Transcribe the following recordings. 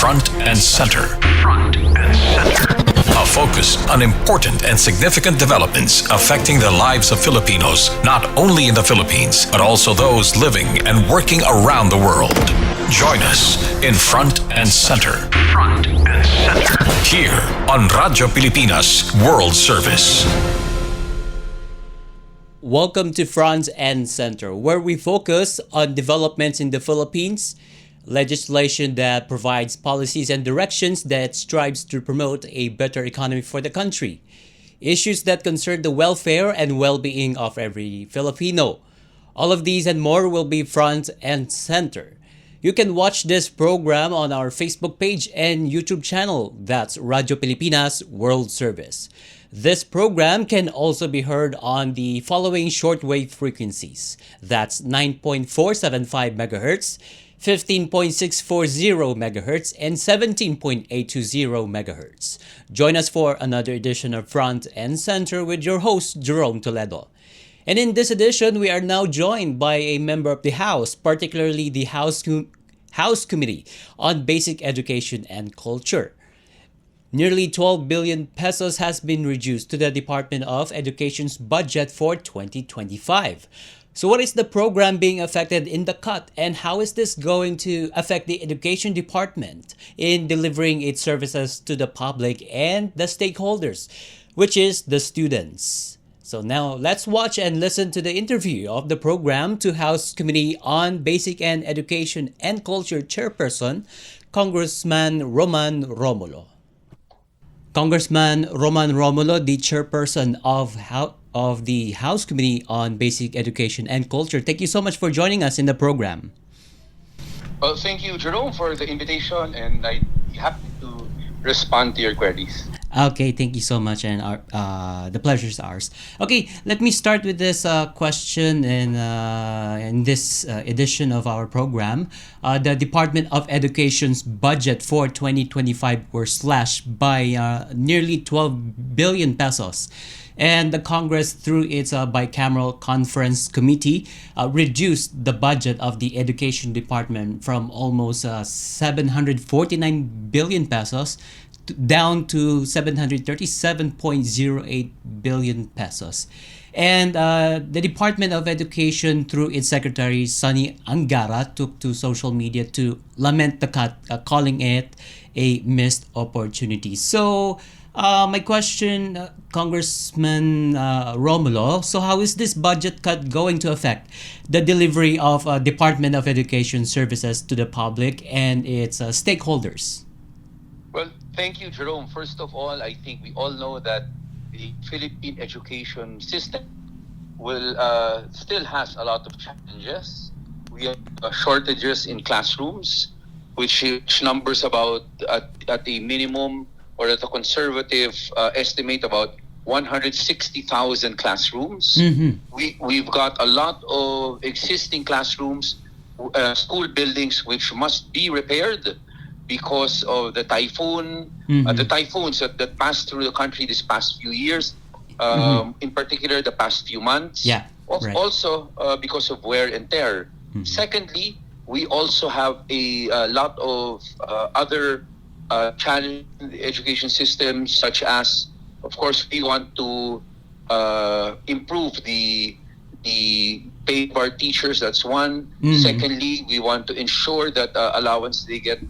Front and Center. Front and Center. A focus on important and significant developments affecting the lives of Filipinos, not only in the Philippines, but also those living and working around the world. Join us in Front and Center. Front and Center. Here on Radyo Pilipinas World Service. Welcome to Front and Center, where we focus on developments in the Philippines, legislation that provides policies and directions that strives to promote a better economy for the country, issues that concern the welfare and well-being of every Filipino. All of these and more will be Front and Center. You can watch this program on our Facebook page and YouTube channel. That's Radyo Pilipinas World Service. This program can also be heard on the following shortwave frequencies. That's 9.475 MHz, 15.640 MHz, and 17.820 MHz. Join us for another edition of Front and Center with your host, Jerome Toledo. And in this edition, we are now joined by a member of the House, particularly the House Committee on Basic Education and Culture. Nearly 12 billion pesos has been reduced to the Department of Education's budget for 2025. So what is the program being affected in the cut, and how is this going to affect the Education Department in delivering its services to the public and the stakeholders, which is the students? So now let's watch and listen to the interview of the program to House Committee on Basic and Education and Culture Chairperson, Congressman Roman Romulo. Congressman Roman Romulo, the chairperson of the House Committee on Basic Education and Culture. Thank you so much for joining us in the program. Well, thank you, Jerome, for the invitation, and I'm happy to respond to your queries. Okay, thank you so much, and the pleasure is ours. Okay, let me start with this question in this edition of our program. The Department of Education's budget for 2025 were slashed by nearly 12 billion pesos. And the Congress, through its bicameral conference committee, reduced the budget of the Education Department from almost 749 billion pesos down to 737.08 billion pesos. And the Department of Education, through its Secretary Sonny Angara, took to social media to lament the cut, calling it a missed opportunity. So, my question, Congressman Romulo, so how is this budget cut going to affect the delivery of Department of Education services to the public and its stakeholders? Well, thank you, Jerome. First of all, I think we all know that the Philippine education system will still has a lot of challenges. We have shortages in classrooms, which numbers about at the minimum or at a conservative estimate about 160,000 classrooms. Mm-hmm. We've got a lot of existing classrooms, school buildings which must be repaired because of the typhoon, the typhoons that passed through the country this past few years, in particular the past few months. Yeah, right. Also because of wear and tear. Mm-hmm. Secondly, we also have a lot of other challenges in the education system, such as, of course, we want to improve the pay of our teachers. That's one. Mm-hmm. Secondly, we want to ensure that they get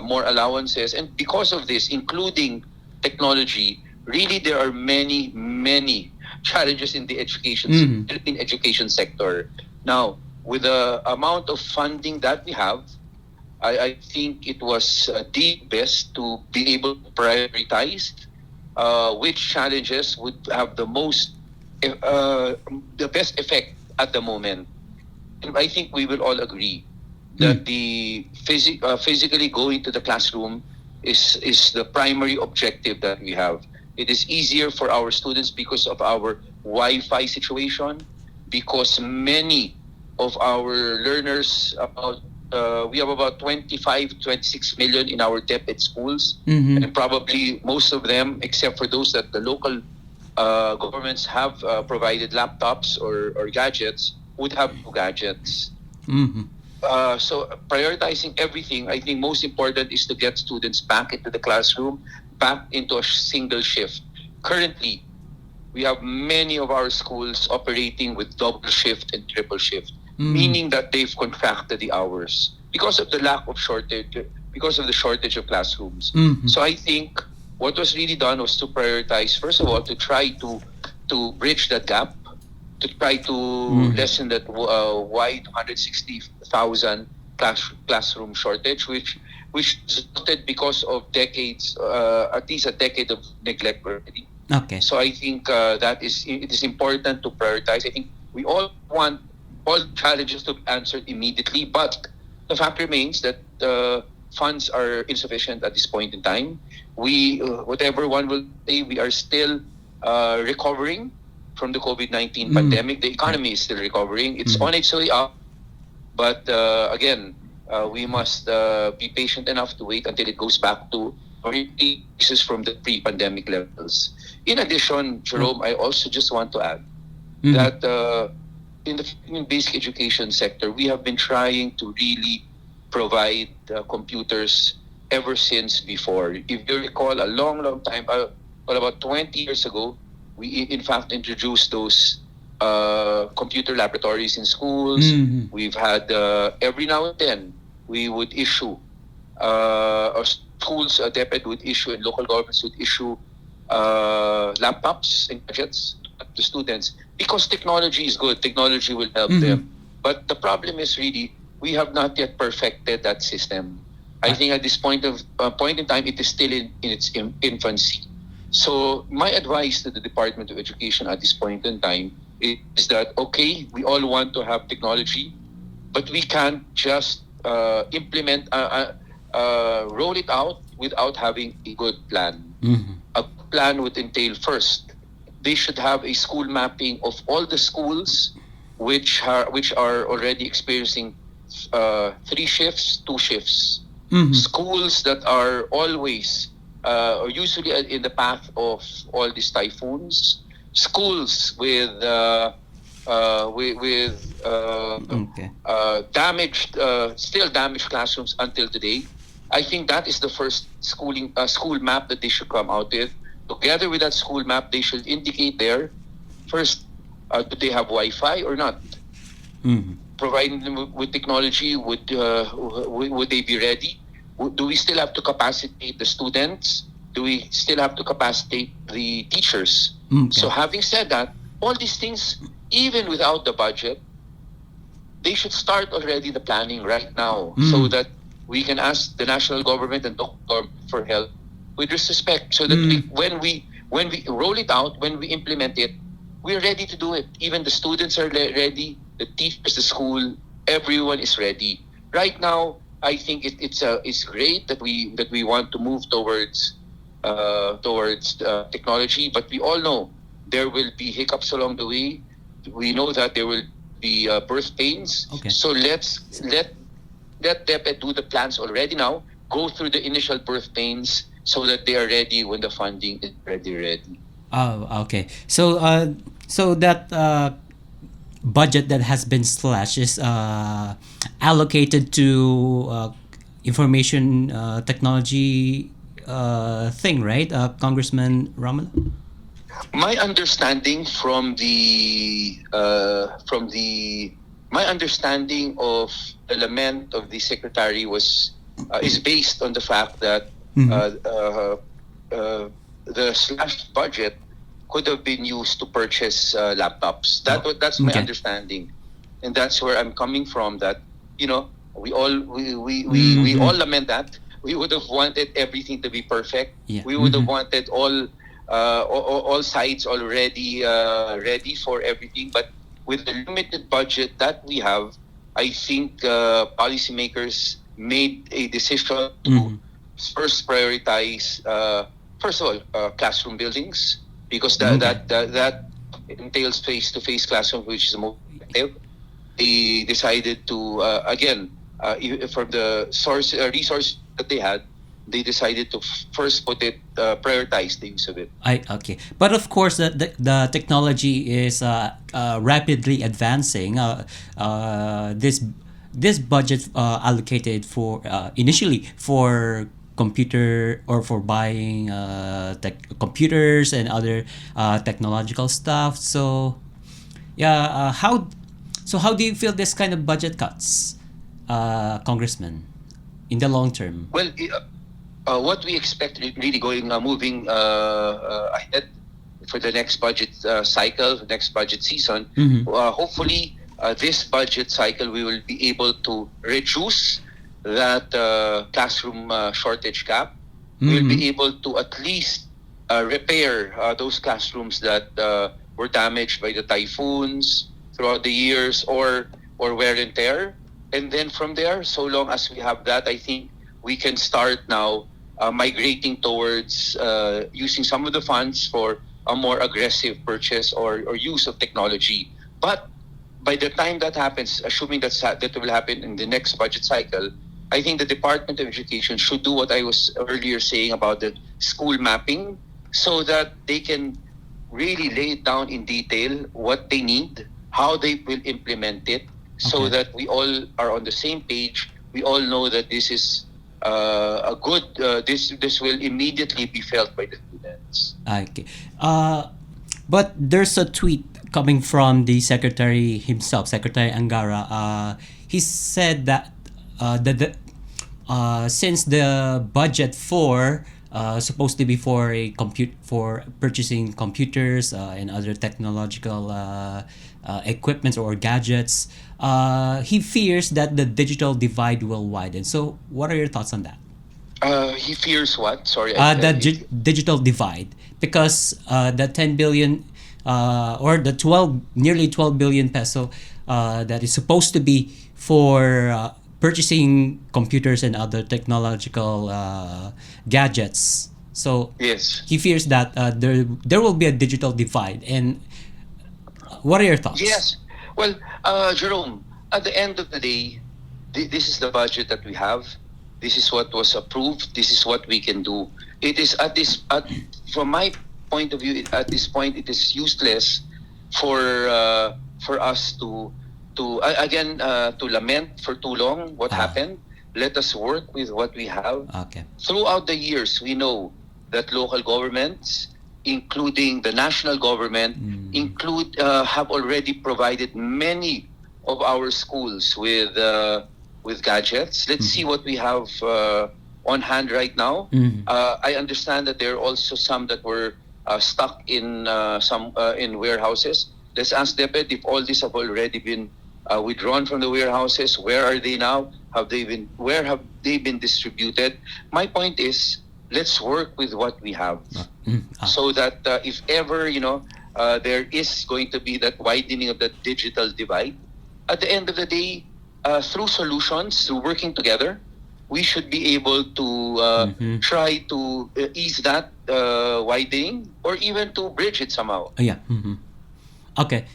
more allowances. And because of this, including technology, really there are many challenges in the education sector. Now, with the amount of funding that we have, I think it was the best to be able to prioritize which challenges would have the best effect at the moment. And I think we will all agree that the physically going to the classroom is the primary objective that we have. It is easier for our students because of our Wi-Fi situation, because many of our learners, we have about 26 million in our DepEd schools, and probably most of them, except for those that the local governments have provided laptops or gadgets, would have no gadgets. prioritizing everything, I think most important is to get students back into the classroom, back into a single shift. Currently, we have many of our schools operating with double shift and triple shift, meaning that they've contracted the hours because of the because of the shortage of classrooms. So I think what was really done was to prioritize, first of all, to try to bridge that gap, to try to lessen that wide 160,000 classroom shortage, which resulted because of decades, at least a decade of neglect already. Okay. So I think it is important to prioritize. I think we all want all challenges to be answered immediately, but the fact remains that funds are insufficient at this point in time. Whatever one will say, we are still recovering from the COVID-19 pandemic. The economy is still recovering. It's on its way up, but again, we must be patient enough to wait until it goes back to or increases from the pre-pandemic levels. In addition, Jerome, I also just want to add that in the Philippine basic education sector, we have been trying to really provide computers ever since before. If you recall, a long, long time, about 20 years ago, we in fact introduced those computer laboratories in schools. We've had, every now and then, we would issue, or schools, DepEd would issue, and local governments would issue laptops and gadgets to students because technology is good. Technology will help them. But the problem is really, we have not yet perfected that system. I think at this point in time, it is still in its infancy. So my advice to the Department of Education at this point in time is that, okay, we all want to have technology, but we can't just implement, roll it out without having a good plan. A plan would entail, first, they should have a school mapping of all the schools which are already experiencing 3 shifts, 2 shifts. Schools that are always or usually in the path of all these typhoons. Schools with damaged, still damaged classrooms until today. I think that is the first school map that they should come out with. Together with that school map, they should indicate there, first, do they have Wi-Fi or not? Providing them with technology, would they be ready? Do we still have to capacitate the students? Do we still have to capacitate the teachers? So having said that, all these things, even without the budget, they should start already the planning right now so that we can ask the national government and local government for help with respect, so that when we roll it out, when we implement it, we're ready to do it. Even the students are ready, the teachers, the school, everyone is ready. Right now, I think it's great that we want to move towards technology, but we all know there will be hiccups along the way. We know that there will be birth pains. So let DepEd do the plans already now. Go through the initial birth pains so that they are ready when the funding is ready. Oh, okay. So that budget that has been slashed is allocated to information technology thing, right, Congressman Roman? My understanding my understanding of the lament of the secretary is based on the fact that the slashed budget could have been used to purchase laptops. That's my understanding, and that's where I'm coming from. That we all lament that. We would have wanted everything to be perfect. We would have wanted all sides already ready for everything. But with the limited budget that we have, I think policymakers made a decision to first prioritize, first of all, classroom buildings, because that entails face-to-face classroom, which is more effective. They decided to again, from the resource that they had, they decided to first prioritize the use of it. Okay, but of course the technology is rapidly advancing. This this budget allocated for initially for computer or for buying computers and other technological stuff. So yeah, how do you feel this kind of budget cuts, Congressman, in the long term? Well, what we expect really moving ahead for the next budget cycle, next budget season, hopefully this budget cycle we will be able to reduce that classroom shortage gap. We'll be able to at least repair those classrooms that were damaged by the typhoons throughout the years or wear and tear. And then from there, so long as we have that, I think we can start now migrating towards using some of the funds for a more aggressive purchase or use of technology. But by the time that happens, assuming that will happen in the next budget cycle, I think the Department of Education should do what I was earlier saying about the school mapping, so that they can really lay it down in detail what they need, how they will implement it, so that we all are on the same page. We all know that this is a good. This will immediately be felt by the students. Okay. But there's a tweet coming from the secretary himself, Secretary Angara. He said that since the budget for supposed to be for for purchasing computers and other technological equipments or gadgets, he fears that the digital divide will widen. So, what are your thoughts on that? He fears what? Sorry. Digital divide, because the 10 billion or the nearly 12 billion peso that is supposed to be for purchasing computers and other technological gadgets. So yes, he fears that there will be a digital divide. And what are your thoughts? Yes. Well, Jerome, at the end of the day, this is the budget that we have. This is what was approved. This is what we can do. It is from my point of view, at this point, it is useless for us to lament for too long what happened. Let us work with what we have. Okay. Throughout the years, we know that local governments, including the national government, have already provided many of our schools with gadgets. Let's see what we have on hand right now. I understand that there are also some that were stuck in in warehouses. Let's ask DepEd if all these have already been withdrawn from the warehouses. Where are they now? Where have they been distributed? My point is, let's work with what we have, so that if ever there is going to be that widening of the digital divide, at the end of the day, through solutions, through working together, we should be able to try to ease that widening, or even to bridge it somehow. Yeah. Okay.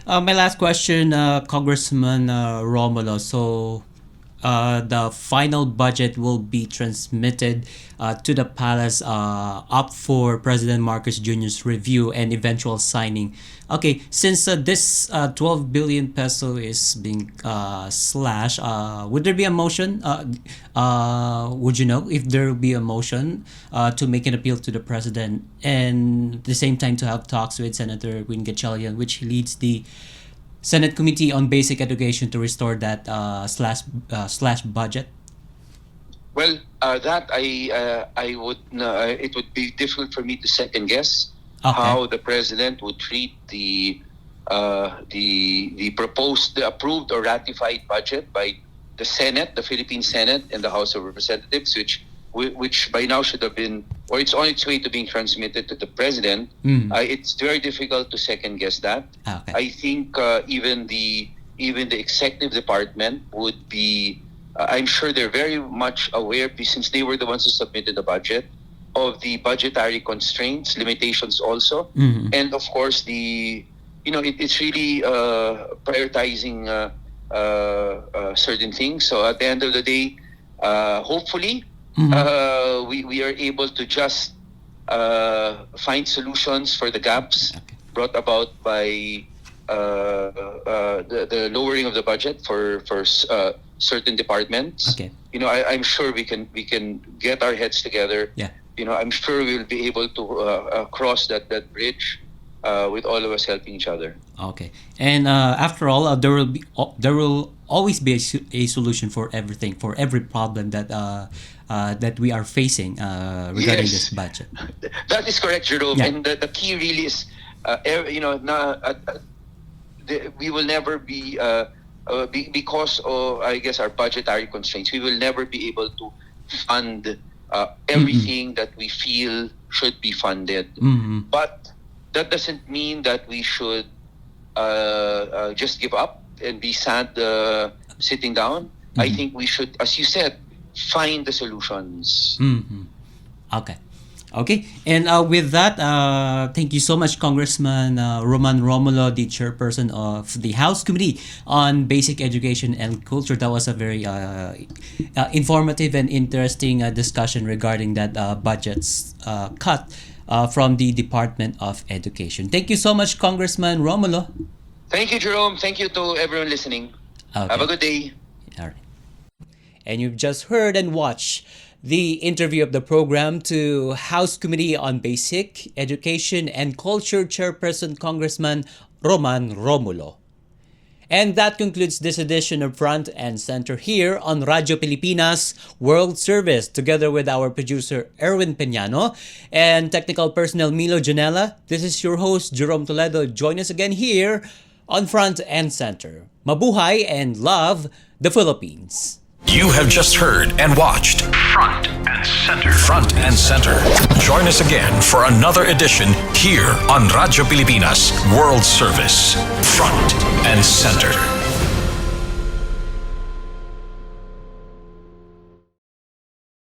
My last question, Congressman Romulo. So, the final budget will be transmitted to the palace, up for President Marcos Jr.'s review and eventual signing. Okay, since this 12 billion peso is being slashed, would there be a motion? Would you know if there will be a motion to make an appeal to the president, and at the same time to have talks with Senator Win Gatchalian, which leads the Senate Committee on Basic Education, to restore that slash budget? Well, that I would it would be difficult for me to second guess how the president would treat the proposed, the approved or ratified budget by the Senate, the Philippine Senate, and the House of Representatives, which by now should have been, or it's on its way to being transmitted to the president. It's very difficult to second guess that. I think even the executive department would be. I'm sure they're very much aware, since they were the ones who submitted the budget, of the budgetary constraints, limitations also, and of course it's really prioritizing certain things. So at the end of the day, hopefully. We are able to just find solutions for the gaps brought about by the lowering of the budget for certain departments. Okay. I'm sure we can get our heads together. Yeah. I'm sure we'll be able to cross that bridge with all of us helping each other. Okay. And after all, there will always be a solution for everything, for every problem that we are facing regarding Yes. this budget. That is correct, Jerome. Yeah. And the key really is, we will never be, because of, I guess, our budgetary constraints, we will never be able to fund everything that we feel should be funded. Mm-hmm. But that doesn't mean that we should just give up and be sad sitting down. I think we should, as you said, find the solutions. Mm-hmm. Okay. And with that, thank you so much, Congressman Roman Romulo, the chairperson of the House Committee on Basic Education and Culture. That was a very informative and interesting discussion regarding that budget's cut from the Department of Education. Thank you so much, Congressman Romulo. Thank you, Jerome. Thank you to everyone listening. Okay. Have a good day. All right. And you've just heard and watched the interview of the program to House Committee on Basic Education and Culture Chairperson Congressman Roman Romulo. And that concludes this edition of Front and Center here on Radyo Pilipinas World Service, together with our producer Erwin Peñano and technical personnel Milo Janela. This is your host Jerome Toledo. Join us again here on Front and Center. Mabuhay and love the Philippines. You have just heard and watched Front and Center. Front and Center. Join us again for another edition here on Radyo Pilipinas World Service. Front and Center.